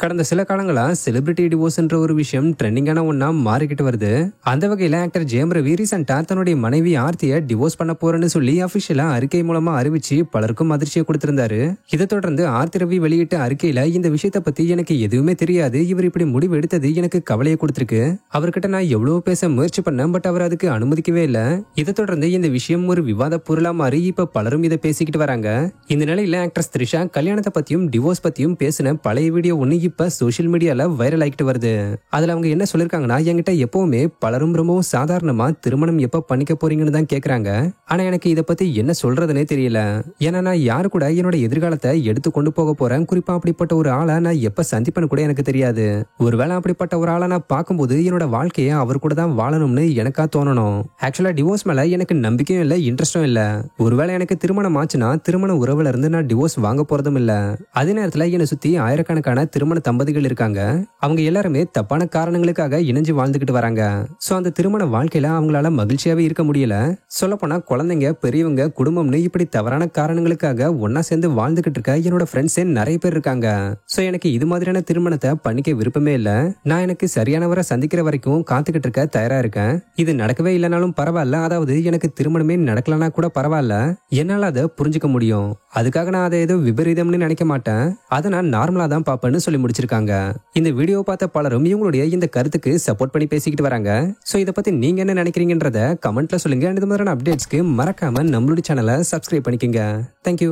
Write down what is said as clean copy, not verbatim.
கடந்த சில காலங்களா செலிபிரிட்டி டிவோர்ஸ்ன்ற ஒரு விஷயம் ட்ரெண்டிங்கான ஒன்னா மாறிக்கிட்டு வருது. அந்த வகையில ஆக்டர் ஜெயம் ரவி ரீசெண்டா தன்னுடைய மனைவி ஆர்த்தியை டிவோர்ஸ் பண்ண போறேன்னு சொல்லி அபிஷியலா அறிக்கை மூலமா அறிவிச்சு பலருக்கும் அதிர்ச்சியை கொடுத்திருந்தாரு. இதை தொடர்ந்து ஆர்த்தி ரவி வெளியிட்ட அறிக்கையில இந்த விஷயத்த பத்தி எனக்கு எதுவுமே தெரியாது, இவர் இப்படி முடிவு எடுத்தது எனக்கு கவலையை கொடுத்திருக்கு. அவர்கிட்ட நான் எவ்வளவு பேச முயற்சி பண்ணேன், பட் அவர் அதுக்கு அனுமதிக்கவே இல்லை. இதை தொடர்ந்து இந்த விஷயம் ஒரு விவாத பொருளா மாறி இப்ப பலரும் இதை பேசிக்கிட்டு வராங்க. இந்த நிலையில ஆக்ட்ரஸ் த்ரிஷா கல்யாணத்தை பத்தியும் டிவோர்ஸ் பத்தியும் பேசின பழைய வீடியோ ஒண்ணு இப்ப சோசியல் மீடியால வைரல் ஆகிட்டு வருது. அதுல அவங்க என்ன சொல்லிருக்காங்கன்னா, என்கிட்ட எப்பவுமே பலரும் ரொம்பவும் சாதாரணமா திருமணம் எப்ப பண்ணிக்க போறீங்கன்னு தான் கேக்குறாங்க. ஆனா எனக்கு இதை பத்தி என்ன சொல்றதுனே தெரியல. ஏன்னா நான் யாரு கூட என்னோட எதிர்காலத்தை எடுத்து கொண்டு போக போறேன், குறிப்பா அப்படிப்பட்ட ஒரு ஆளை நான் எப்ப சந்திப்பேன்னு கூட எனக்கு தெரியாது. ஒருவேளை அப்படிப்பட்ட ஒரு ஆளை நான் பார்க்கும்போது என்னோட வாழ்க்கையை அவர் கூட தான் வாழணும்னு எனக்கா தோணணும். ஆக்சுவலா டிவோர்ஸ் மேல எனக்கு நம்பிக்கையும் இல்ல, இன்ட்ரெஸ்டும் இல்ல. ஒருவேளை எனக்கு திருமணம் ஆச்சுன்னா திருமண உறவுல இருந்து நான் டிவோர்ஸ் வாங்க போறதும் இல்ல. அதே நேரத்துல என்னை சுத்தி ஆயிரக்கணக்கான திருமண தம்பதிகள் இருக்காங்க. அவங்க எல்லாருமே தப்பான காரணங்களுக்காக இணைஞ்சு வாழ்ந்துகிட்டு வராங்க. சோ அந்த திருமண வாழ்க்கையில அவங்களால மகிழ்ச்சியாவே இருக்க முடியல. சொல்ல போனா குழந்தைங்க, பெரியவங்க, குடும்பம்னு இப்படி தவறான காரணங்களுக்காக ஒன்னா சேர்ந்து வாழ்ந்துகிட்டு இருக்க என்னோட ஃப்ரெண்ட்ஸே நிறைய பேர் இருக்காங்க. சோ எனக்கு இது மாதிரியான திருமணத்தை பண்ணிக்க விருப்பமே இல்ல. நான் எனக்கு சரியானவரை சந்திக்கிற வரைக்கும் காத்துக்கிட்டு இருக்க தயாரா இருக்கேன். இது நடக்கவே இல்லைனாலும் பரவாயில்ல, அதாவது எனக்கு திருமணமே நடக்கலனா கூட பரவாயில்ல, என்னால அதை புரிஞ்சுக்க முடியும். அதுக்காக நான் அதை ஏதோ விபரீதம்னு நினைக்க மாட்டேன், அதை நான் நார்மலா தான் பாப்பேன்னு சொல்லி முடிச்சிருக்காங்க. இந்த வீடியோ பார்த்த பலரும் இவங்களுடைய இந்த கருத்துக்கு சப்போர்ட் பண்ணி பேசிக்கிட்டு வராங்க. சோ இதை பத்தி நீங்க என்ன நினைக்கிறீங்கன்றத கமெண்ட்ல சொல்லுங்க. இந்த மாதிரியான அப்டேட்ஸ்க்கு மறக்காம நம்மளுடைய சேனலை சப்ஸ்கிரைப் பண்ணிக்கங்க. தேங்க்யூ.